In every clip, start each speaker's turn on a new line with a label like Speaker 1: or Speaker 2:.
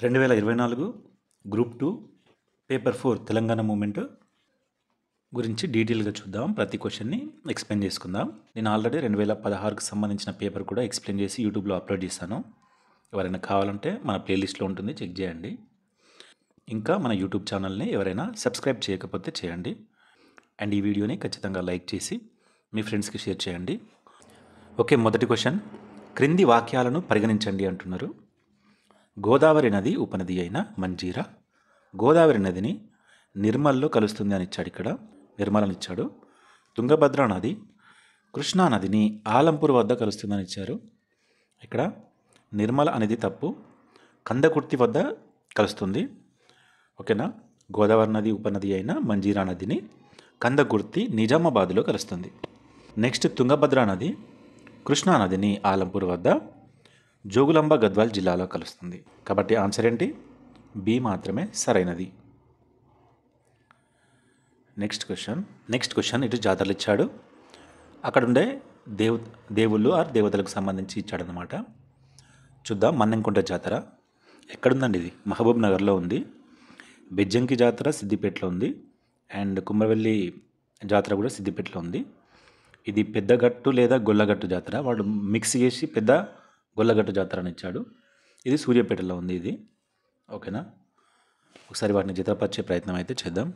Speaker 1: 2024 group 2 paper 4 Telangana moment గురించి డీటెయిల్గా చూద్దాం. ప్రతి క్వశ్చన్ని ఎక్స్ప్లెయిన్ చేసుకుందాం. నేను ఆల్రెడీ 2016కి సంబంధించిన పేపర్ కూడా ఎక్స్ప్లెయిన్ చేసి యూట్యూబ్లో అప్లోడ్ చేశాను. ఎవరైనా కావాలంటే మన ప్లేలిస్ట్లో ఉంటుంది, చెక్ చేయండి. ఇంకా మన యూట్యూబ్ ఛానల్ని ఎవరైనా సబ్స్క్రైబ్ చేయకపోతే చేయండి. అండ్ ఈ వీడియోని ఖచ్చితంగా లైక్ చేసి మీ ఫ్రెండ్స్కి షేర్ చేయండి. ఓకే, మొదటి క్వశ్చన్, క్రింది వాక్యాలను పరిగణించండి అంటున్నారు. గోదావరి నది ఉపనది అయిన మంజీరా గోదావరి నదిని నిర్మల్లో కలుస్తుంది అని ఇచ్చాడు. ఇక్కడ నిర్మలని ఇచ్చాడు. తుంగభద్ర నది కృష్ణా నదిని ఆలంపూర్ వద్ద కలుస్తుందని ఇచ్చారు. ఇక్కడ నిర్మల అనేది తప్పు, కందకుర్తి వద్ద కలుస్తుంది. ఓకేనా. గోదావరి నది ఉపనది అయిన మంజీరా నదిని కందకుర్తి నిజామాబాద్లో కలుస్తుంది. నెక్స్ట్, తుంగభద్ర నది కృష్ణా నదిని ఆలంపూర్ వద్ద జోగులాంబ గద్వాల్ జిల్లాలో కలుస్తుంది. కాబట్టి ఆన్సర్ ఏంటి? బి మాత్రమే సరైనది. నెక్స్ట్ క్వశ్చన్ ఇటు జాతరలు ఇచ్చాడు. అక్కడుండే దేవుళ్ళు ఆర్ దేవతలకు సంబంధించి ఇచ్చాడనమాట. చూద్దాం. మన్నెంకుంట జాతర ఎక్కడుందండి? ఇది మహబూబ్ నగర్లో ఉంది. బెజ్జంకి జాతర సిద్దిపేటలో ఉంది. అండ్ కుమ్మరవెల్లి జాతర కూడా సిద్దిపేటలో ఉంది. ఇది పెద్దగట్టు లేదా గొల్లగట్టు జాతర. వాడు మిక్స్ చేసి పెద్ద గొల్లగట్టు జాతర అని ఇచ్చాడు. ఇది సూర్యాపేటలో ఉంది ఇది. ఓకేనా. ఒకసారి వాటిని జతపరిచే ప్రయత్నం అయితే చేద్దాం.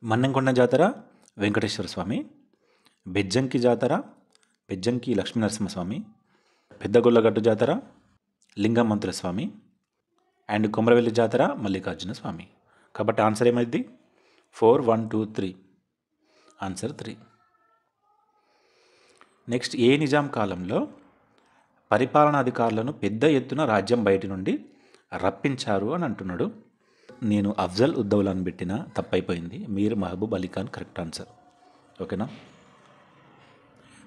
Speaker 1: మన్నెంకొండ జాతర వెంకటేశ్వర స్వామి, బెజ్జంకి జాతర బెజ్జంకి లక్ష్మీనరసింహస్వామి, పెద్ద గొల్లగట్టు జాతర లింగమంతుల స్వామి, అండ్ కొమరవెల్లి జాతర మల్లికార్జున స్వామి. కాబట్టి ఆన్సర్ ఏమైంది? 4, 1, 2, 3. ఆన్సర్ 3. నెక్స్ట్, ఏ నిజాం కాలంలో పరిపాలనాధికారులను పెద్ద ఎత్తున రాజ్యం బయటి నుండి రప్పించారు అని అంటున్నాడు. నేను అఫ్జల్ ఉద్దౌలాని పెట్టిన తప్పైపోయింది. Mir Mahbub Ali Khan correct answer. ఓకేనా.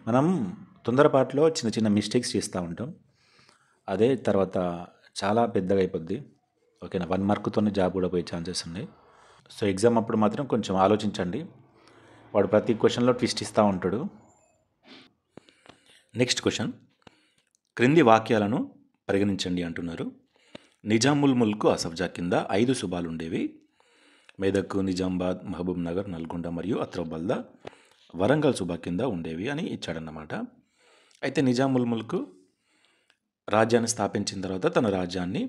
Speaker 1: మనం తొందరపాటులో చిన్న చిన్న మిస్టేక్స్ చేస్తూ ఉంటాం. అదే తర్వాత చాలా పెద్దగా అయిపోద్ది. ఓకేనా. 1 మార్కుతోనే జాబ్ కూడా పోయే ఛాన్సెస్ ఉన్నాయి. సో ఎగ్జామ్ అప్పుడు మాత్రం కొంచెం ఆలోచించండి. వాడు ప్రతి క్వశ్చన్లో ట్విస్ట్ ఇస్తూ ఉంటాడు. నెక్స్ట్ క్వశ్చన్, క్రింది వాక్యాలను పరిగణించండి అంటున్నారు. నిజాముల్ ముల్క్ అసఫ్జా కింద 5 సుబాలు ఉండేవి. మెదక్, నిజామాబాద్, మహబూబ్ నగర్, నల్గొండ మరియు అత్రబల్దా వరంగల్ సుబా కింద ఉండేవి అని ఇచ్చాడన్నమాట. అయితే నిజాముల్ ముల్క్ రాజ్యాన్ని స్థాపించిన తర్వాత తన రాజ్యాన్ని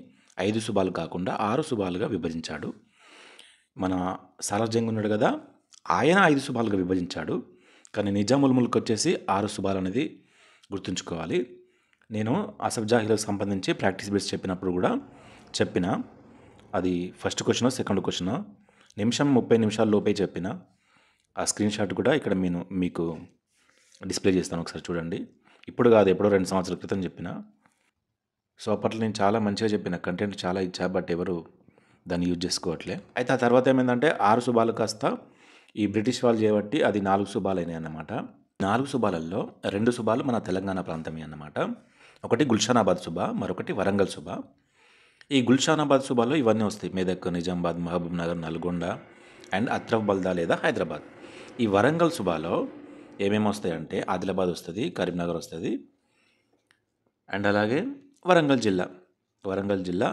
Speaker 1: 5 సుబాలు కాకుండా 6 సుబాలుగా విభజించాడు. మన సాలార్జంగ్ ఉన్నాడు కదా, ఆయన 5 సుబాలుగా విభజించాడు. కానీ నిజాముల్ ముల్క్ వచ్చేసి 6 సుబాలు అనేది గుర్తుంచుకోవాలి. నేను అసఫ్జాహీలకు సంబంధించి ప్రాక్టీస్ బేస్ చెప్పినప్పుడు కూడా చెప్పిన, అది ఫస్ట్ క్వశ్చన్ సెకండ్ క్వశ్చన్ నిమిషం 30 నిమిషాల లోపే చెప్పిన. ఆ స్క్రీన్ షాట్ కూడా ఇక్కడ నేను మీకు డిస్ప్లే చేస్తాను, ఒకసారి చూడండి. ఇప్పుడు కాదు, ఎప్పుడో 2 సంవత్సరాల క్రితం చెప్పిన. సో అప్పట్లో నేను చాలా మంచిగా చెప్పిన, కంటెంట్ చాలా ఇచ్చా, బట్ ఎవరు దాన్ని యూజ్ చేసుకోవట్లే. అయితే ఆ తర్వాత ఏమైందంటే 6 సుబాలు కాస్త ఈ బ్రిటిష్ వాళ్ళు చేయబట్టి అది 4 సుబాలు అయినాయి అన్నమాట. 4 సుబాలలో 2 సుబాలు మన తెలంగాణ ప్రాంతమే అన్నమాట. ఒకటి గుల్షానాబాద్ సుబా, మరొకటి వరంగల్ సుబా. ఈ గుల్షానాబాద్ సుబాలో ఇవన్నీ వస్తాయి: మెదక్, నిజామాబాద్, మహబూబ్ నగర్, నల్గొండ అండ్ అత్రఫ్బల్దా లేదా హైదరాబాద్. ఈ వరంగల్ సుబాలో ఏమేమి వస్తాయంటే ఆదిలాబాద్ వస్తుంది, కరీంనగర్ వస్తుంది, అండ్ అలాగే వరంగల్ జిల్లా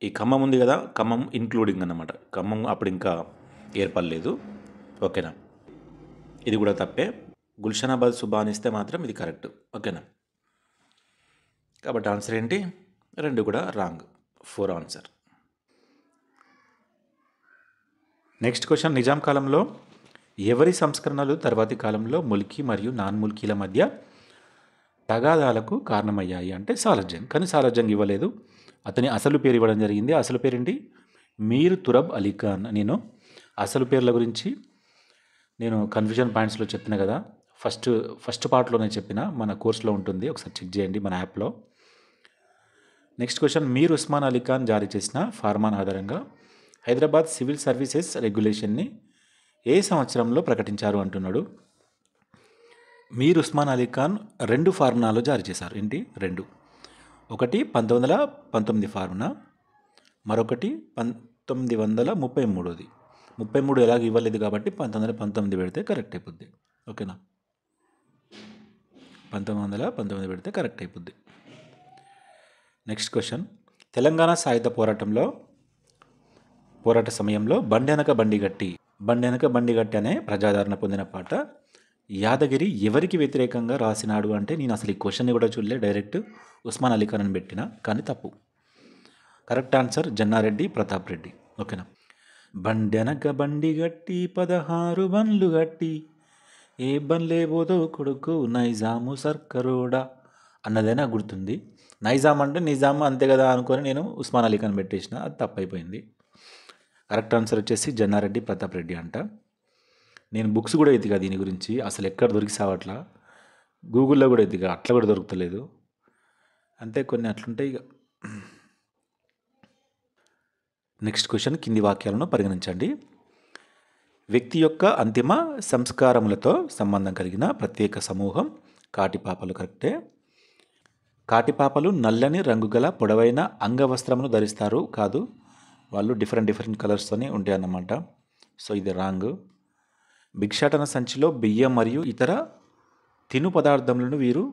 Speaker 1: ఈ ఖమ్మం ఉంది కదా, ఖమ్మం ఇంక్లూడింగ్ అన్నమాట. ఖమ్మం అప్పుడు ఇంకా ఏర్పడలేదు. ఓకేనా. ఇది కూడా తప్పే. గుల్షానాబాద్ సుబా అని ఇస్తే మాత్రం ఇది కరెక్ట్. ఓకేనా. కాబట్టి ఆన్సర్ ఏంటి? 2 కూడా wrong. 4 answer. Next question, Nizam కాలంలో ఎవరి సంస్కరణలు తర్వాతి కాలంలో ముల్కీ మరియు నాన్ ముల్కీల మధ్య తగాదాలకు కారణమయ్యాయి అంటే సాలార్జంగ్. కానీ సాలార్జంగ్ ఇవ్వలేదు, అతని అసలు పేరు ఇవ్వడం జరిగింది. అసలు పేరేంటి? మీర్ తురబ్ అలీ ఖాన్. నేను అసలు పేర్ల గురించి నేను కన్ఫ్యూజన్ పాయింట్స్లో చెప్పిన కదా, ఫస్ట్ పార్ట్లోనే చెప్పిన, మన కోర్సులో ఉంటుంది, ఒకసారి చెక్ చేయండి మన యాప్లో. నెక్స్ట్ క్వశ్చన్, మీర్ ఉస్మాన్ అలీ ఖాన్ జారీ చేసిన ఫార్మాన్ ఆధారంగా హైదరాబాద్ సివిల్ సర్వీసెస్ రెగ్యులేషన్ని ఏ సంవత్సరంలో ప్రకటించారు అంటున్నాడు. మీర్ ఉస్మాన్ అలీ ఖాన్ 2 ఫార్ములాలు జారీ చేశారు. ఏంటి? 2. ఒకటి 1919 ఫార్ములా, మరొకటి 1933. 33 ఎలాగ ఇవ్వలేదు కాబట్టి 1919 పెడితే కరెక్ట్ అయిపోద్ది. ఓకేనా. 1919 పెడితే కరెక్ట్ అయిపోద్ది. నెక్స్ట్ క్వశ్చన్, తెలంగాణ సాయుధ పోరాట సమయంలో బండెనక బండిగట్టి అనే ప్రజాదరణ పొందిన పాట యాదగిరి ఎవరికి వ్యతిరేకంగా రాసినాడు అంటే నేను అసలు ఈ క్వశ్చన్ని కూడా చూడలే, డైరెక్ట్ ఉస్మాన్ అలీ ఖాన్ అని పెట్టిన, కానీ తప్పు. Correct answer Jannareddy Pratap Reddy. ఓకేనా. బండెనక బండిగట్టి 16 బండ్లు గట్టి ఏ బండ్లే పోదో కొడుకు నైజాము సర్కరోడా అన్నదైనా గుర్తుంది. నైజాం అంటే నిజాం అంతే కదా అనుకొని నేను ఉస్మాన్ అలీ ఖాన్ పెట్టేసిన, అది తప్పైపోయింది. కరెక్ట్ ఆన్సర్ వచ్చేసి జన్నారెడ్డి ప్రతాప్ రెడ్డి అంట. నేను బుక్స్ కూడా ఎతిగా దీని గురించి, అసలు ఎక్కడ దొరికి సావట్లా, గూగుల్లో కూడా ఎతిగా, అట్లా కూడా దొరుకుతలేదు. అంతే, కొన్ని అట్లుంటాయి ఇక. నెక్స్ట్ క్వశ్చన్, కింది వాక్యాలను పరిగణించండి. వ్యక్తి యొక్క అంతిమ సంస్కారములతో సంబంధం కలిగిన ప్రత్యేక సమూహం కాటిపాపలు. కరెక్టే. కాటిపాపలు నల్లని రంగు గల పొడవైన అంగవస్త్రమును ధరిస్తారు. కాదు, వాళ్ళు డిఫరెంట్ కలర్స్తోనే ఉంటాయి అన్నమాట. సో ఇది రాంగ్. భిక్షాటన సంచిలో బియ్యం మరియు ఇతర తిను పదార్థములను వీరు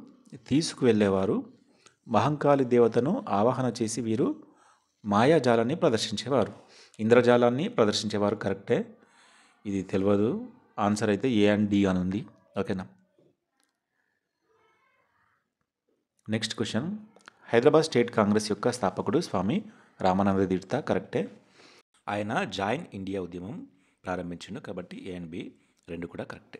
Speaker 1: తీసుకువెళ్ళేవారు. మహంకాళి దేవతను ఆవాహన చేసి వీరు మాయాజాలాన్ని ప్రదర్శించేవారు, ఇంద్రజాలాన్ని ప్రదర్శించేవారు. కరెక్టే, ఇది తెలియదు. ఆన్సర్ అయితే ఏ అండ్ డి అని ఉంది. ఓకేనా. Next question, Hyderabad state Congress యొక్క స్థాపకుడు స్వామి రామానంద తీర్థ. కరెక్టే. ఆయన జాయిన్ ఇండియా ఉద్యమం ప్రారంభించిండు, కాబట్టి ఏ అండ్ బి రెండు కూడా కరెక్టే.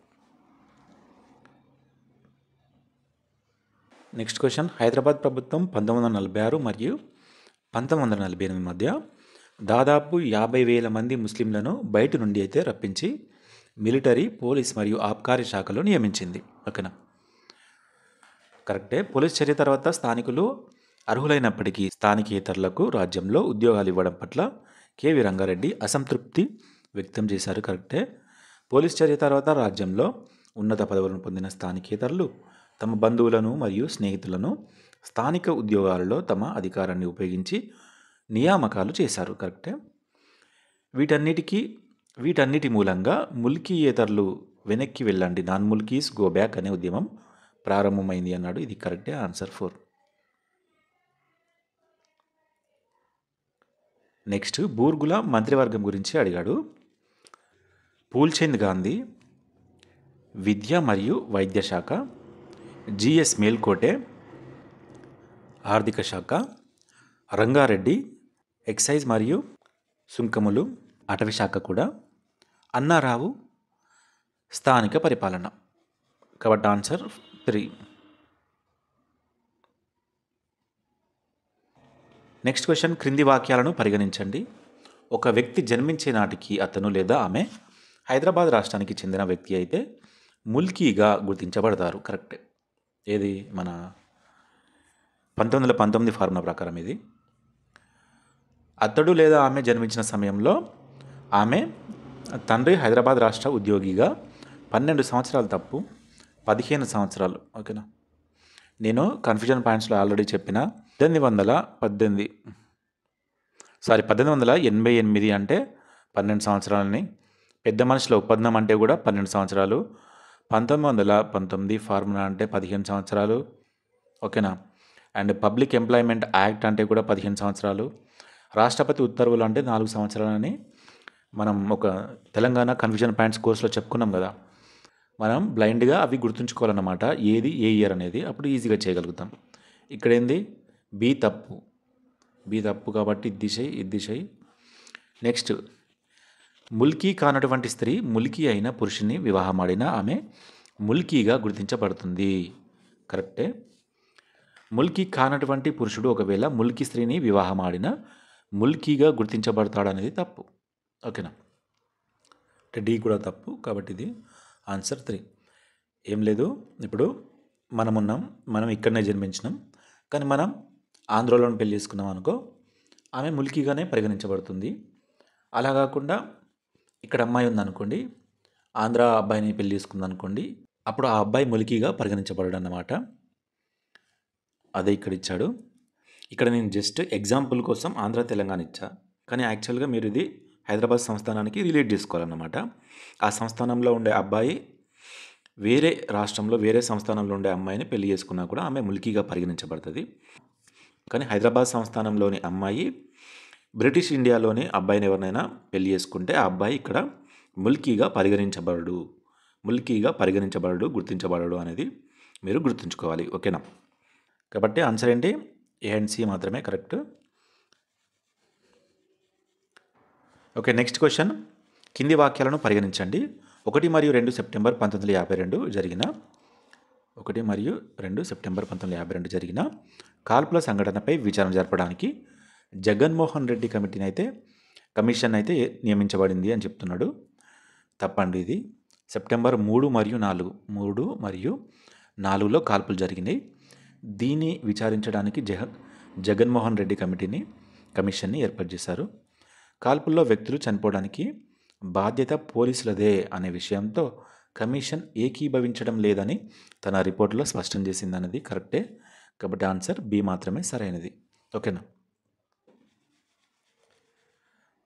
Speaker 1: నెక్స్ట్ క్వశ్చన్, హైదరాబాద్ ప్రభుత్వం 1946 మరియు 1948 మధ్య దాదాపు 50,000 మంది ముస్లింలను బయట నుండి అయితే రప్పించి మిలిటరీ, పోలీస్ మరియు ఆబ్కారీ శాఖలో నియమించింది. ఓకేనా. కరెక్టే. పోలీస్ చర్య తర్వాత స్థానికులు అర్హులైనప్పటికీ స్థానికేతరులకు రాజ్యంలో ఉద్యోగాలు ఇవ్వడం పట్ల కెవి రంగారెడ్డి అసంతృప్తి వ్యక్తం చేశారు. కరెక్టే. పోలీస్ చర్య తర్వాత రాజ్యంలో ఉన్నత పదవులను పొందిన స్థానికేతరులు తమ బంధువులను మరియు స్నేహితులను స్థానిక ఉద్యోగాలలో తమ అధికారాన్ని ఉపయోగించి నియామకాలు చేశారు. కరెక్టే. వీటన్నిటి మూలంగా ముల్కీయేతరులు వెనక్కి వెళ్ళండి, నాన్ ముల్కీస్ గో బ్యాక్ అనే ఉద్యమం ప్రారంభమైంది అన్నాడు. ఇది కరెక్టే. ఆన్సర్ 4. నెక్స్ట్, బూర్గుల మంత్రివర్గం గురించి అడిగాడు. పూల్చంద్ గాంధీ విద్య మరియు వైద్య శాఖ, జిఎస్ మేల్కోటే ఆర్థిక శాఖ, రంగారెడ్డి ఎక్సైజ్ మరియు సుంకములు అటవీ శాఖ కూడా, అన్నారావు స్థానిక పరిపాలన. కాబట్టి ఆన్సర్ 3. నెక్స్ట్ క్వశ్చన్, క్రింది వాక్యాలను పరిగణించండి. ఒక వ్యక్తి జన్మించే నాటికి అతను లేదా ఆమె హైదరాబాద్ రాష్ట్రానికి చెందిన వ్యక్తి అయితే ముల్కీగా గుర్తించబడతారు. కరెక్టే. ఏది మన 1919 ఫార్ములా ప్రకారం ఇది. అతడు లేదా ఆమె జన్మించిన సమయంలో ఆమె తండ్రి హైదరాబాద్ రాష్ట్ర ఉద్యోగిగా 12 సంవత్సరాలు తప్పు, 15 సంవత్సరాలు. ఓకేనా. నేను కన్ఫ్యూజన్ పాయింట్స్లో ఆల్రెడీ చెప్పిన 1888 అంటే 12 సంవత్సరాలని, పెద్ద మనిషిలో ఒప్పందం అంటే కూడా 12 సంవత్సరాలు, 1919 ఫార్ములా అంటే 15 సంవత్సరాలు. ఓకేనా. అండ్ పబ్లిక్ ఎంప్లాయ్మెంట్ యాక్ట్ అంటే కూడా 15 సంవత్సరాలు, రాష్ట్రపతి ఉత్తర్వులు అంటే 4 సంవత్సరాలని మనం ఒక తెలంగాణ కన్ఫ్యూజన్ పాయింట్స్ కోర్సులో చెప్పుకున్నాం కదా. మనం బ్లైండ్గా అవి గుర్తుంచుకోవాలన్నమాట, ఏది ఏ ఇయర్ అనేది, అప్పుడు ఈజీగా చేయగలుగుతాం. ఇక్కడ ఏంది, బి తప్పు కాబట్టి ఇది దిశ. నెక్స్ట్, ముల్కీ కానటువంటి స్త్రీ ముల్కీ అయిన పురుషుని వివాహమాడిన ఆమె ముల్కీగా గుర్తించబడుతుంది. కరెక్టే. ముల్కీ కానటువంటి పురుషుడు ఒకవేళ ముల్కీ స్త్రీని వివాహమాడిన ముల్కీగా గుర్తించబడతాడనేది తప్పు. ఓకేనా. అంటే డి కూడా తప్పు, కాబట్టి ఇది ఆన్సర్ 3. ఏం లేదు, ఇప్పుడు మనం ఇక్కడనే జన్మించినాం, కానీ మనం ఆంధ్రలో పెళ్లి చేసుకున్నాం అనుకో, ఆమె ముల్కీగానే పరిగణించబడుతుంది. అలా కాకుండా ఇక్కడ అమ్మాయి ఉందనుకోండి, ఆంధ్ర అబ్బాయిని పెళ్లి చేసుకుందనుకోండి, అప్పుడు ఆ అబ్బాయి ముల్కీగా పరిగణించబడడు అన్నమాట. అదే ఇక్కడ ఇచ్చాడు. ఇక్కడ నేను జస్ట్ ఎగ్జాంపుల్ కోసం ఆంధ్ర తెలంగాణ ఇచ్చా, కానీ యాక్చువల్గా మీరు ఇది హైదరాబాద్ సంస్థానానికి రిలేట్ చేసుకోవాలన్నమాట. ఆ సంస్థానంలో ఉండే అబ్బాయి వేరే రాష్ట్రంలో వేరే సంస్థానంలో ఉండే అమ్మాయిని పెళ్లి చేసుకున్నా కూడా ఆమె ముల్కీగా పరిగణించబడుతుంది. కానీ హైదరాబాద్ సంస్థానంలోని అమ్మాయి బ్రిటిష్ ఇండియాలోని అబ్బాయిని ఎవరినైనా పెళ్లి చేసుకుంటే ఆ అబ్బాయి ఇక్కడ ముల్కీగా పరిగణించబడడు, గుర్తించబడడు అనేది మీరు గుర్తుంచుకోవాలి. ఓకేనా? కాబట్టి ఆన్సర్ ఏంటి? ఏ అండ్ సి మాత్రమే కరెక్ట్. Okay, next question. కింది వాక్యాలను పరిగణించండి. 1 మరియు 2 సెప్టెంబర్ 1952 జరిగిన 1 మరియు 2 సెప్టెంబర్ 1952 జరిగిన కాల్పుల సంఘటనపై విచారణ జరపడానికి జగన్మోహన్ రెడ్డి కమిషన్ అయితే నియమించబడింది అని చెప్తున్నాడు. తప్పండి ఇది. సెప్టెంబర్ 3 మరియు 4లో కాల్పులు జరిగినాయి. దీన్ని విచారించడానికి జగన్మోహన్ రెడ్డి కమిషన్ని ఏర్పాటు చేశారు. కాల్పుల్లో వ్యక్తులు చనిపోవడానికి బాధ్యత పోలీసులదే అనే విషయంతో కమిషన్ ఏకీభవించడం లేదని తన రిపోర్టులో స్పష్టం చేసింది అనేది కరెక్టే. కాబట్టి ఆన్సర్ బి మాత్రమే సరైనది. ఓకేనా?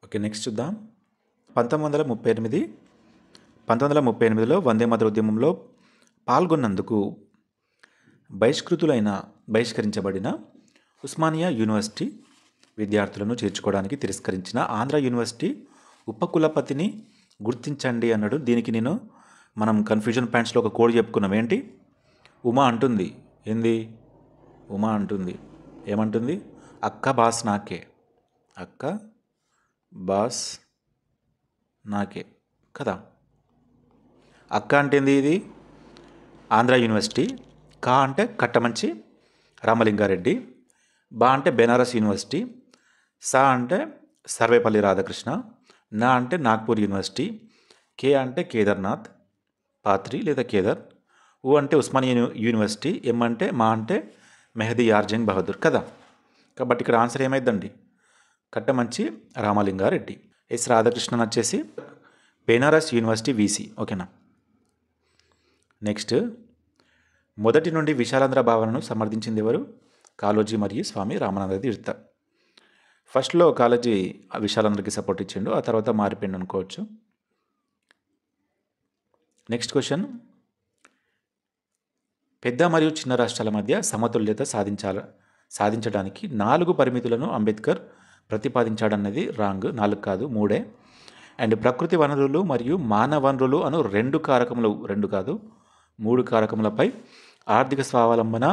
Speaker 1: ఓకే, నెక్స్ట్ చూద్దాం. 1938లో వందే మాతర ఉద్యమంలో పాల్గొన్నందుకు బహిష్కరించబడిన ఉస్మానియా యూనివర్సిటీ విద్యార్థులను చేర్చుకోవడానికి తిరస్కరించిన ఆంధ్ర యూనివర్సిటీ ఉపకులపతిని గుర్తించండి అన్నాడు. దీనికి మనం కన్ఫ్యూజన్ పాయింట్స్లో ఒక కోడ్ చెప్పుకున్నాం. ఏంటి? ఉమా అంటుంది. ఏంది? ఉమా అంటుంది. ఏమంటుంది? అక్క బాస్ నాకే కదా. అక్క అంటే ఏంది? ఇది ఆంధ్ర యూనివర్సిటీ. కా అంటే కట్టమంచి రామలింగారెడ్డి. బా అంటే బెనారస్ యూనివర్సిటీ. సా అంటే సర్వేపల్లి రాధాకృష్ణ. నా అంటే నాగ్పూర్ యూనివర్సిటీ. కే అంటే కేదార్నాథ్ పాత్రి లేదా కేదార్. ఊ అంటే ఉస్మానియా యూనివర్సిటీ. ఎం అంటే మెహదీ యార్జంగ్ బహదూర్ కదా. కాబట్టి ఇక్కడ ఆన్సర్ ఏమైందండి? కట్టమంచి రామలింగారెడ్డి. ఎస్ రాధాకృష్ణన్ వచ్చేసి బెనారస్ యూనివర్సిటీ వీసీ. ఓకేనా? నెక్స్ట్, మొదటి నుండి విశాలాంధ్ర భావనను సమర్థించింది ఎవరు? కాళోజీ మరియు స్వామి రామానంద తీర్థ. ఫస్ట్లో కాళోజీ విశాలాంధ్రకి సపోర్ట్ ఇచ్చిండు, ఆ తర్వాత మారిపోయిండు అనుకోవచ్చు. Next question. పెద్ద మరియు చిన్న రాష్ట్రాల మధ్య సమతుల్యత సాధించడానికి 4 పరిమితులను అంబేద్కర్ ప్రతిపాదించాడన్నది రాంగ్. 4 కాదు, 3. అండ్ ప్రకృతి వనరులు మరియు మానవ వనరులు అను 2 కాదు 3 కారకములపై ఆర్థిక స్వావలంబన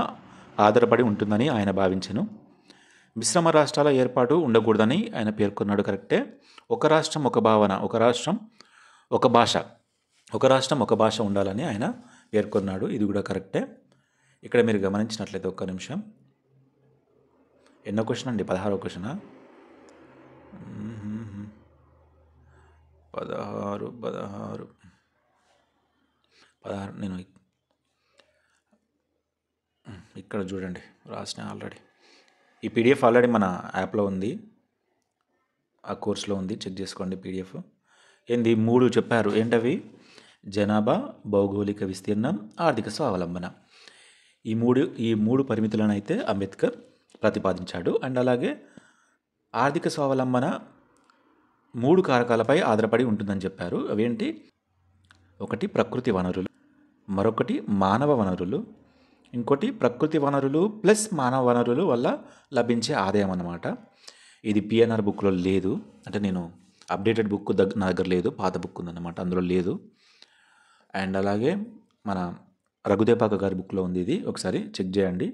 Speaker 1: ఆధారపడి ఉంటుందని ఆయన భావించెను. మిశ్రమ రాష్ట్రాల ఏర్పాటు ఉండకూడదని ఆయన పేర్కొన్నాడు. కరెక్టే. ఒక రాష్ట్రం ఒక భాష ఉండాలని ఆయన పేర్కొన్నాడు. ఇది కూడా కరెక్టే. ఇక్కడ మీరు గమనించినట్లయితే ఒక్క నిమిషం. ఎన్నో క్వశ్చన్ అండి? 16వ క్వశ్చనా? 16 నేను ఇక్కడ చూడండి రాసిన ఆల్రెడీ. ఈ పీడిఎఫ్ ఆల్రెడీ మన యాప్లో ఉంది, ఆ కోర్సులో ఉంది, చెక్ చేసుకోండి పీడిఎఫ్. ఏంది? 3 చెప్పారు. ఏంటవి? జనాభా, భౌగోళిక విస్తీర్ణం, ఆర్థిక స్వావలంబన. ఈ మూడు పరిమితులను అయితే అంబేద్కర్ ప్రతిపాదించాడు. అండ్ అలాగే ఆర్థిక స్వావలంబన 3 కారకాలపై ఆధారపడి ఉంటుందని చెప్పారు. అవేంటి? ఒకటి ప్రకృతి వనరులు, మరొకటి మానవ వనరులు, ఇంకోటి ప్రకృతి వనరులు ప్లస్ మానవ వనరులు వల్ల లభించే ఆదాయం అన్నమాట. ఇది పిఎన్ఆర్ బుక్లో లేదు, అంటే నేను అప్డేటెడ్ బుక్ నా దగ్గర లేదు, పాత బుక్ ఉందన్నమాట, అందులో లేదు. అండ్ అలాగే మన రఘుదేపాక గారి బుక్లో ఉంది. ఇది ఒకసారి చెక్ చేయండి.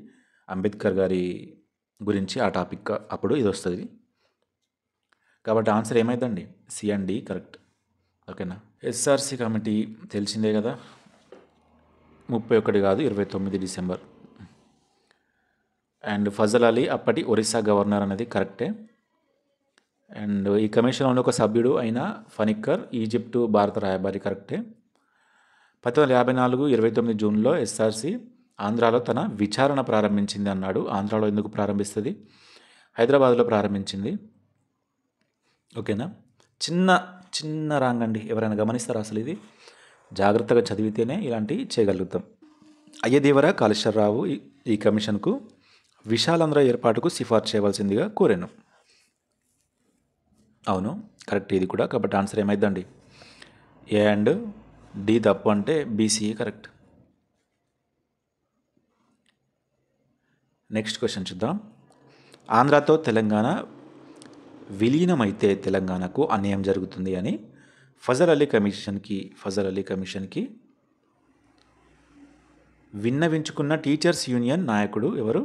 Speaker 1: అంబేద్కర్ గారి గురించి ఆ టాపిక్ అప్పుడు ఇది వస్తుంది. కాబట్టి ఆన్సర్ ఏమైందండి? C and D correct. ఓకేనా? ఎస్ఆర్సి కమిటీ తెలిసిందే కదా, 31 కాదు 29 డిసెంబర్. అండ్ ఫజల్ అలీ అప్పటి ఒరిస్సా గవర్నర్ అనేది కరెక్టే. అండ్ ఈ కమిషన్లోని ఒక సభ్యుడు అయిన ఫనిక్కర్ ఈజిప్టు భారత రాయబారి కరెక్టే. 1954 29 జూన్లో ఎస్ఆర్సి ఆంధ్రాలో తన విచారణ ప్రారంభించింది అన్నాడు. ఆంధ్రాలో ఎందుకు ప్రారంభిస్తుంది? హైదరాబాద్లో ప్రారంభించింది. ఓకేనా? చిన్న రాంగ్ అండి. ఎవరైనా గమనిస్తారా అసలు? ఇది జాగ్రత్తగా చదివితేనే ఇలాంటివి చేయగలుగుతాం. అయ్యదేవర కాళేశ్వరరావు ఈ కమిషన్కు విశాలాంధ్ర ఏర్పాటుకు సిఫార్సు చేయవలసిందిగా కోరాను. అవును, కరెక్ట్ ఇది కూడా. కాబట్టి ఆన్సర్ ఏమైందండి? ఏ అండ్ డి తప్పు, అంటే బీసీఏ కరెక్ట్. నెక్స్ట్ క్వశ్చన్ చూద్దాం. ఆంధ్రాతో తెలంగాణ విలీనమైతే తెలంగాణకు అన్యాయం జరుగుతుంది అని ఫజల్ అలీ కమిషన్కి విన్నవించుకున్న టీచర్స్ యూనియన్ నాయకుడు ఎవరు?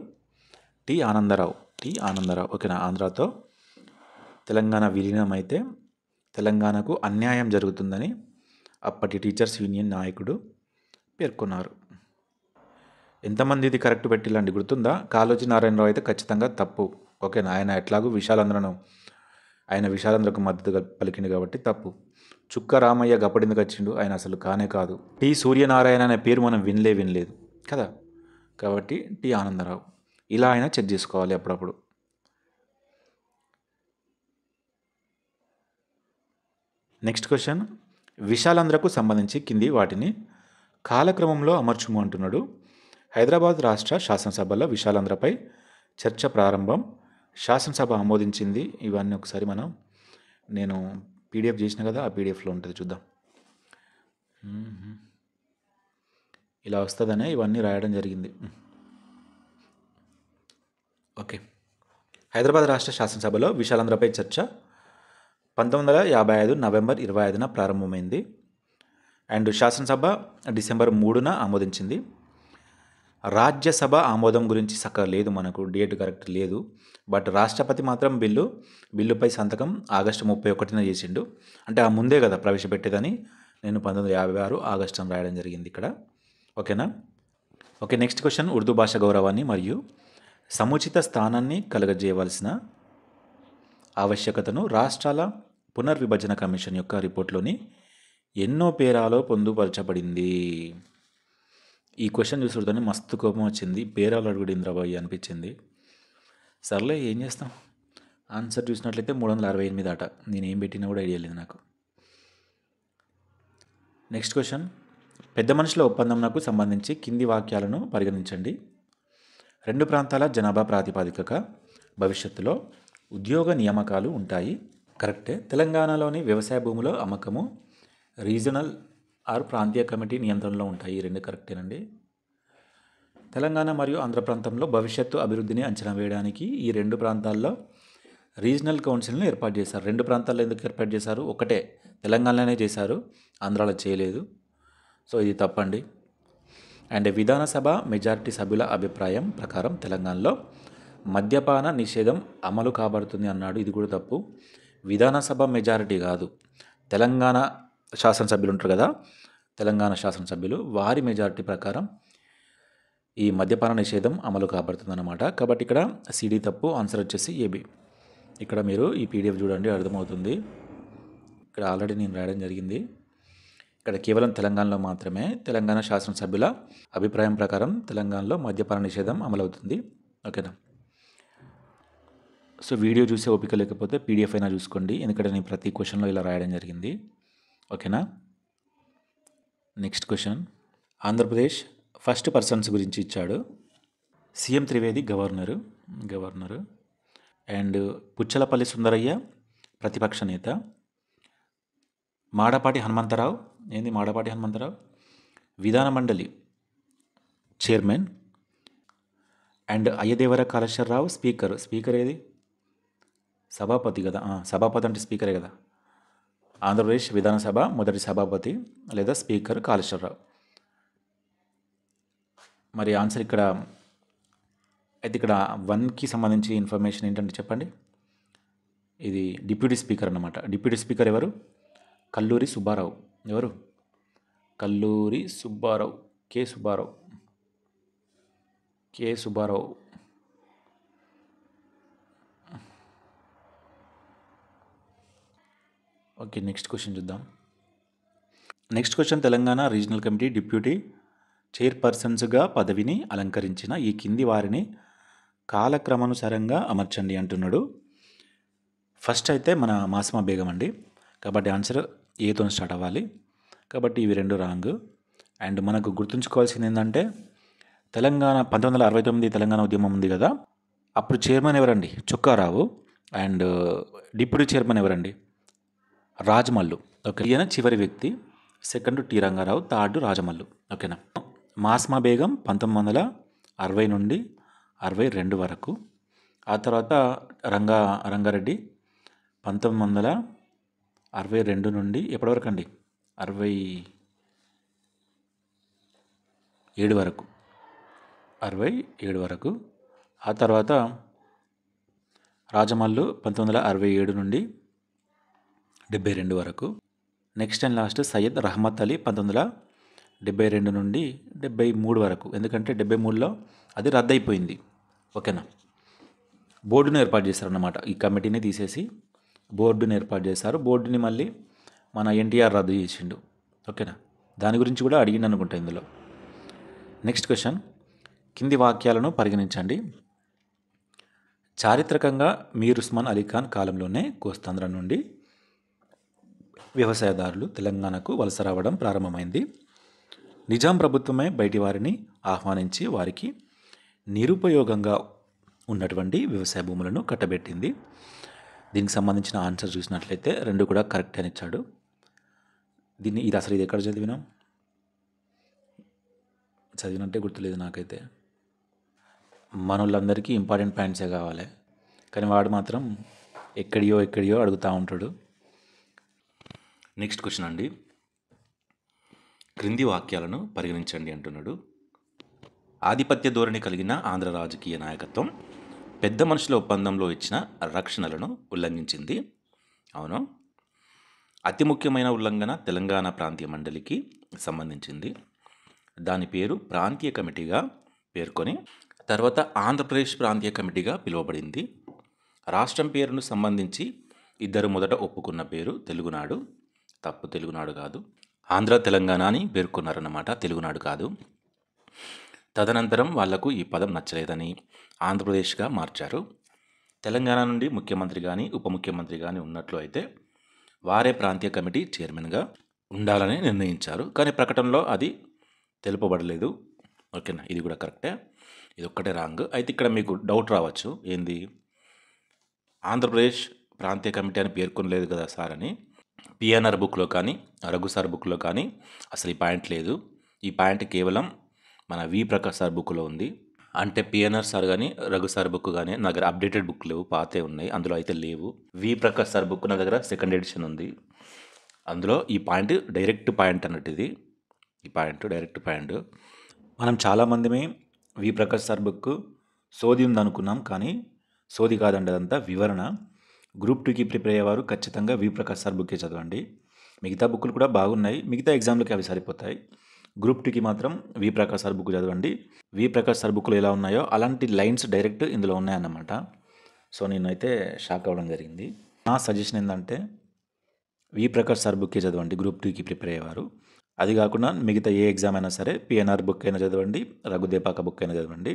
Speaker 1: టి ఆనందరావు. ఓకేనా. ఆంధ్రాతో తెలంగాణ విలీనమైతే తెలంగాణకు అన్యాయం జరుగుతుందని అప్పటి టీచర్స్ యూనియన్ నాయకుడు పేర్కొన్నారు. ఎంతమంది ఇది కరెక్ట్ పెట్టిల్లండి, గుర్తుందా? కాళోజీ నారాయణరావు అయితే ఖచ్చితంగా తప్పు. ఓకేనా. ఆయన ఎట్లాగూ విశాలాంధ్రకు మద్దతుగా పలికిండు కాబట్టి తప్పు. చుక్క రామయ్య గప్పడిందుకు వచ్చిండు, ఆయన అసలు కానే కాదు. టి సూర్యనారాయణ అనే పేరు మనం వినలేదు కదా, కాబట్టి టి ఆనందరావు. ఇలా ఆయన చెక్ చేసుకోవాలి అప్పుడప్పుడు. నెక్స్ట్ క్వశ్చన్, విశాలాంధ్రకు సంబంధించి కింది వాటిని కాలక్రమంలో అమర్చుము అంటున్నాడు. హైదరాబాద్ రాష్ట్ర శాసనసభలో విశాలాంధ్రపై చర్చ ప్రారంభం, శాసనసభ ఆమోదించింది. ఇవన్నీ ఒకసారి నేను పీడిఎఫ్ చేసిన కదా, ఆ పీడిఎఫ్లో ఉంటుంది, చూద్దాం. ఇలా వస్తుందనే ఇవన్నీ రాయడం జరిగింది. ఓకే. హైదరాబాద్ రాష్ట్ర శాసనసభలో విశాలాంధ్రపై చర్చ 1955 నవంబర్ 25న ప్రారంభమైంది. అండ్ శాసనసభ డిసెంబర్ 3న ఆమోదించింది. రాజ్యసభ ఆమోదం గురించి సక్క లేదు, మనకు డేట్ కరెక్ట్ లేదు. బట్ రాష్ట్రపతి మాత్రం బిల్లుపై సంతకం ఆగస్టు 31న చేసిండు. అంటే ఆ ముందే కదా ప్రవేశపెట్టేదని నేను 1956 ఆగస్టు అని రాయడం జరిగింది ఇక్కడ. ఓకేనా. ఓకే. నెక్స్ట్ క్వశ్చన్, ఉర్దూ భాష గౌరవాన్ని మరియు సముచిత స్థానాన్ని కలుగజేయవలసిన ఆవశ్యకతను రాష్ట్రాల పునర్విభజన కమిషన్ యొక్క రిపోర్ట్లోని ఎన్నో పేరాలో పొందుపరచబడింది. ఈ క్వశ్చన్ చూసుకుంటే మస్తు కోపం వచ్చింది. పేరాలు అడుగుడు ఇంద్రబాయి అనిపించింది. సర్లే, ఏం చేస్తాం. ఆన్సర్ చూసినట్లయితే 368 అట. నేనేం పెట్టినా కూడా ఐడియా లేదు నాకు. నెక్స్ట్ క్వశ్చన్, పెద్ద మనుషుల ఒప్పందంకు సంబంధించి కింది వాక్యాలను పరిగణించండి. రెండు ప్రాంతాల జనాభా ప్రాతిపదికగా భవిష్యత్తులో ఉద్యోగ నియామకాలు ఉంటాయి. కరెక్టే. తెలంగాణలోని వ్యవసాయ భూముల అమ్మకము రీజనల్ ఆర్ ప్రాంతీయ కమిటీ నియంత్రణలో ఉంటాయి. ఈ రెండు కరెక్టేనండి. తెలంగాణ మరియు ఆంధ్ర ప్రాంతంలో భవిష్యత్తు అభివృద్ధిని అంచనా వేయడానికి ఈ రెండు ప్రాంతాల్లో రీజనల్ కౌన్సిల్ను ఏర్పాటు చేశారు. రెండు ప్రాంతాల్లో ఎందుకు ఏర్పాటు చేశారు? ఒకటే తెలంగాణలోనే చేశారు, ఆంధ్రాలో చేయలేదు. సో ఇది తప్పండి. అండ్ విధానసభ మెజారిటీ సభ్యుల అభిప్రాయం ప్రకారం తెలంగాణలో మద్యపాన నిషేధం అమలు కాబడుతుంది అన్నాడు. ఇది కూడా తప్పు. విధానసభ మెజారిటీ కాదు, తెలంగాణ శాసనసభ్యులు ఉంటారు కదా, తెలంగాణ శాసనసభ్యులు, వారి మెజారిటీ ప్రకారం ఈ మద్యపాన నిషేధం అమలు కాబడుతుంది అన్నమాట. కాబట్టి ఇక్కడ సిడి తప్పు, ఆన్సర్ వచ్చేసి ఏబి. ఇక్కడ మీరు ఈ పీడిఎఫ్ చూడండి, అర్థమవుతుంది. ఇక్కడ ఆల్రెడీ నేను రాయడం జరిగింది. ఇక్కడ కేవలం తెలంగాణలో మాత్రమే తెలంగాణ శాసనసభ్యుల అభిప్రాయం ప్రకారం తెలంగాణలో మద్యపాన నిషేధం అమలవుతుంది. ఓకేనా. సో వీడియో చూసే ఓపిక లేకపోతే పీడిఎఫ్ అయినా చూసుకోండి, ఎందుకంటే నేను ప్రతి క్వశ్చన్లో ఇలా రాయడం జరిగింది. ఓకేనా. Next question, Andhra Pradesh first persons గురించి ఇచ్చాడు. CM Trivedi governor and Puchalapalli Sundarayya ప్రతిపక్ష నేత. మాడపాటి హనుమంతరావు విధానమండలి chairman. And Ayyadevara Kaleswararao speaker ఏది? సభాపతి కదా, సభాపతి అంటే స్పీకరే కదా. ఆంధ్రప్రదేశ్ విధానసభ మొదటి సభాపతి లేదా స్పీకర్ కాళేశ్వరరావు. మరి ఆన్సర్ ఇక్కడ అయితే ఇక్కడ 1కి సంబంధించి ఇన్ఫర్మేషన్ ఏంటంటే చెప్పండి. ఇది డిప్యూటీ స్పీకర్ అన్నమాట. డిప్యూటీ స్పీకర్ ఎవరు? కల్లూరి సుబ్బారావు. ఎవరు? Kalluri Subbarao, K Subbarao. Okay. Next question చూద్దాం. Next question, Telangana regional committee deputy చైర్పర్సన్స్గా పదవిని అలంకరించిన ఈ కింది వారిని కాలక్రమానుసారంగా అమర్చండి అంటున్నాడు. ఫస్ట్ అయితే మన మాస్మా బేగం అండి. కాబట్టి ఆన్సర్ ఏతో స్టార్ట్ అవ్వాలి. కాబట్టి ఇవి రెండు రాంగ్. అండ్ మనకు గుర్తుంచుకోవాల్సింది ఏంటంటే తెలంగాణ 1969 తెలంగాణ ఉద్యమం ఉంది కదా, అప్పుడు చైర్మన్ ఎవరండి? చుక్కారావు. అండ్ డిప్యూటీ చైర్మన్ ఎవరండి? రాజమల్లు. ఓకే. ఈయన చివరి వ్యక్తి. Second T Rangarao, third Rajamallu. ఓకేనా. మాస్మా బేగం 1960 నుండి 62 వరకు, ఆ తర్వాత రంగారెడ్డి 1962 నుండి ఎప్పటివరకు అండి 67 వరకు 67 వరకు. ఆ తర్వాత రాజమల్లు 1967 నుండి 72 వరకు. Next and last Syed Rahmat Ali 1972 నుండి 73 వరకు. ఎందుకంటే 73లో అది రద్దయిపోయింది. ఓకేనా. బోర్డును ఏర్పాటు చేశారన్నమాట. ఈ కమిటీని తీసేసి బోర్డుని ఏర్పాటు చేశారు. బోర్డుని మళ్ళీ మన ఎన్టీఆర్ రద్దు చేసిండు. ఓకేనా. దాని గురించి కూడా అడిగిండు అనుకుంటా ఇందులో. నెక్స్ట్ క్వశ్చన్, కింది వాక్యాలను పరిగణించండి. చారిత్రకంగా మీర్ ఉస్మాన్ అలీ ఖాన్ కాలంలోనే కోస్తాంధ్ర నుండి వ్యవసాయదారులు తెలంగాణకు వలస రావడం ప్రారంభమైంది. నిజాం ప్రభుత్వమే బయటి వారిని ఆహ్వానించి వారికి నిరుపయోగంగా ఉన్నటువంటి వ్యవసాయ భూములను కట్టబెట్టింది. దీనికి సంబంధించిన ఆన్సర్ చూసినట్లయితే 2 కూడా కరెక్ట్ అని ఇచ్చాడు. ఇది అసలు ఎక్కడ చదివినంటే గుర్తులేదు నాకైతే. మనోళ్ళందరికీ ఇంపార్టెంట్ పాయింట్సే కావాలి, కానీ వాడు మాత్రం ఎక్కడియో అడుగుతూ ఉంటాడు. నెక్స్ట్ క్వశ్చన్ అండి, క్రింది వాక్యాలను పరిగణించండి అంటున్నాడు. ఆధిపత్య ధోరణి కలిగిన ఆంధ్ర రాజకీయ నాయకత్వం పెద్ద మనుషుల ఒప్పందంలో ఇచ్చిన రక్షణలను ఉల్లంఘించింది. అవును. అతి ముఖ్యమైన ఉల్లంఘన తెలంగాణ ప్రాంతీయ మండలికి సంబంధించింది. దాని పేరు ప్రాంతీయ కమిటీగా పేర్కొని తర్వాత ఆంధ్రప్రదేశ్ ప్రాంతీయ కమిటీగా పిలువబడింది. రాష్ట్రం పేరును సంబంధించి ఇద్దరు మొదట ఒప్పుకున్న పేరు తెలుగునాడు. తప్పు, తెలుగునాడు కాదు. ఆంధ్ర తెలంగాణ అని పేర్కొన్నారన్నమాట, తెలుగునాడు కాదు. తదనంతరం వాళ్లకు ఈ పదం నచ్చలేదని ఆంధ్రప్రదేశ్గా మార్చారు. తెలంగాణ నుండి ముఖ్యమంత్రి కానీ ఉప ముఖ్యమంత్రి కానీ ఉన్నట్లు అయితే వారే ప్రాంతీయ కమిటీ చైర్మన్గా ఉండాలని నిర్ణయించారు. కానీ ప్రకటనలో అది తెలుపబడలేదు. ఓకేనా, ఇది కూడా కరెక్టే. ఇది ఒక్కటే రాంగ్. అయితే ఇక్కడ మీకు డౌట్ రావచ్చు, ఏంది ఆంధ్రప్రదేశ్ ప్రాంతీయ కమిటీ అని పేర్కొనలేదు కదా సార్ అని. పిఎన్ఆర్ బుక్లో కానీ రఘు సార్ బుక్లో కానీ అసలు ఈ పాయింట్ లేదు. ఈ పాయింట్ కేవలం మన వి ప్రకాష్ సార్ బుక్లో ఉంది. అంటే పిఎన్ఆర్ సార్ కానీ రఘు సార్ బుక్ కానీ నా దగ్గర అప్డేటెడ్ బుక్ లేవు, పాతే ఉన్నాయి, అందులో అయితే లేవు. వి ప్రకాష్ సార్ బుక్ నా దగ్గర సెకండ్ ఎడిషన్ ఉంది. అందులో ఈ పాయింట్ డైరెక్ట్ పాయింట్ అన్నట్టు. ఈ పాయింట్ డైరెక్ట్ పాయింట్. మనం చాలామందిమే వి ప్రకాష్ సార్ బుక్ సోది ఉందనుకున్నాం, కానీ సోది కాదండి, అదంతా వివరణ. గ్రూప్ 2కి ప్రిపేర్ అయ్యేవారు ఖచ్చితంగా వి ప్రకాష్ సార్ బుక్కే చదవండి. మిగతా బుక్కులు కూడా బాగున్నాయి, మిగతా ఎగ్జామ్లకి అవి సరిపోతాయి. గ్రూప్ 2కి మాత్రం వి ప్రకాష్ సార్ బుక్ చదవండి. వి ప్రకాష్ సార్ బుక్లో ఎలా ఉన్నాయో అలాంటి లైన్స్ డైరెక్ట్ ఇందులో ఉన్నాయన్నమాట. సో నేనైతే షాక్ అవ్వడం జరిగింది. నా సజెషన్ ఏంటంటే వి ప్రకాష్ సార్ బుక్కే చదవండి గ్రూప్ 2కి ప్రిపేర్ అయ్యేవారు. అది కాకుండా మిగతా ఏ ఎగ్జామ్ అయినా సరే పిఎన్ఆర్ బుక్ అయినా చదవండి, రఘుదేపాక బుక్ అయినా చదవండి,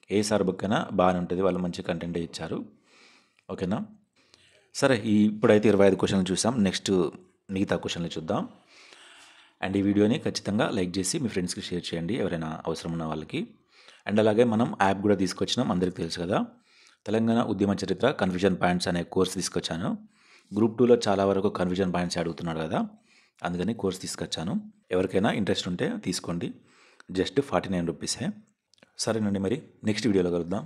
Speaker 1: ఏ సార్ బుక్ అయినా బాగానే ఉంటుంది, వాళ్ళు మంచి కంటెంటే ఇచ్చారు. ఓకేనా. సరే, ఇప్పుడైతే 25 క్వశ్చన్లు చూసాం. నెక్స్ట్ మిగతా క్వశ్చన్లు చూద్దాం. అండ్ ఈ వీడియోని ఖచ్చితంగా లైక్ చేసి మీ ఫ్రెండ్స్కి షేర్ చేయండి, ఎవరైనా అవసరం ఉన్న వాళ్ళకి. అండ్ అలాగే మనం యాప్ కూడా తీసుకొచ్చినాం, అందరికీ తెలుసు కదా. తెలంగాణ ఉద్యమ చరిత్ర కన్ఫ్యూజన్ పాయింట్స్ అనే కోర్స్ తీసుకొచ్చాను. గ్రూప్ 2లో చాలా వరకు కన్ఫ్యూజన్ పాయింట్స్ అడుగుతున్నాడు కదా, అందుకని కోర్స్ తీసుకొచ్చాను. ఎవరికైనా ఇంట్రెస్ట్ ఉంటే తీసుకోండి, జస్ట్ 49 రూపీసే. సరేనండి, మరి నెక్స్ట్ వీడియోలో కలుద్దాం.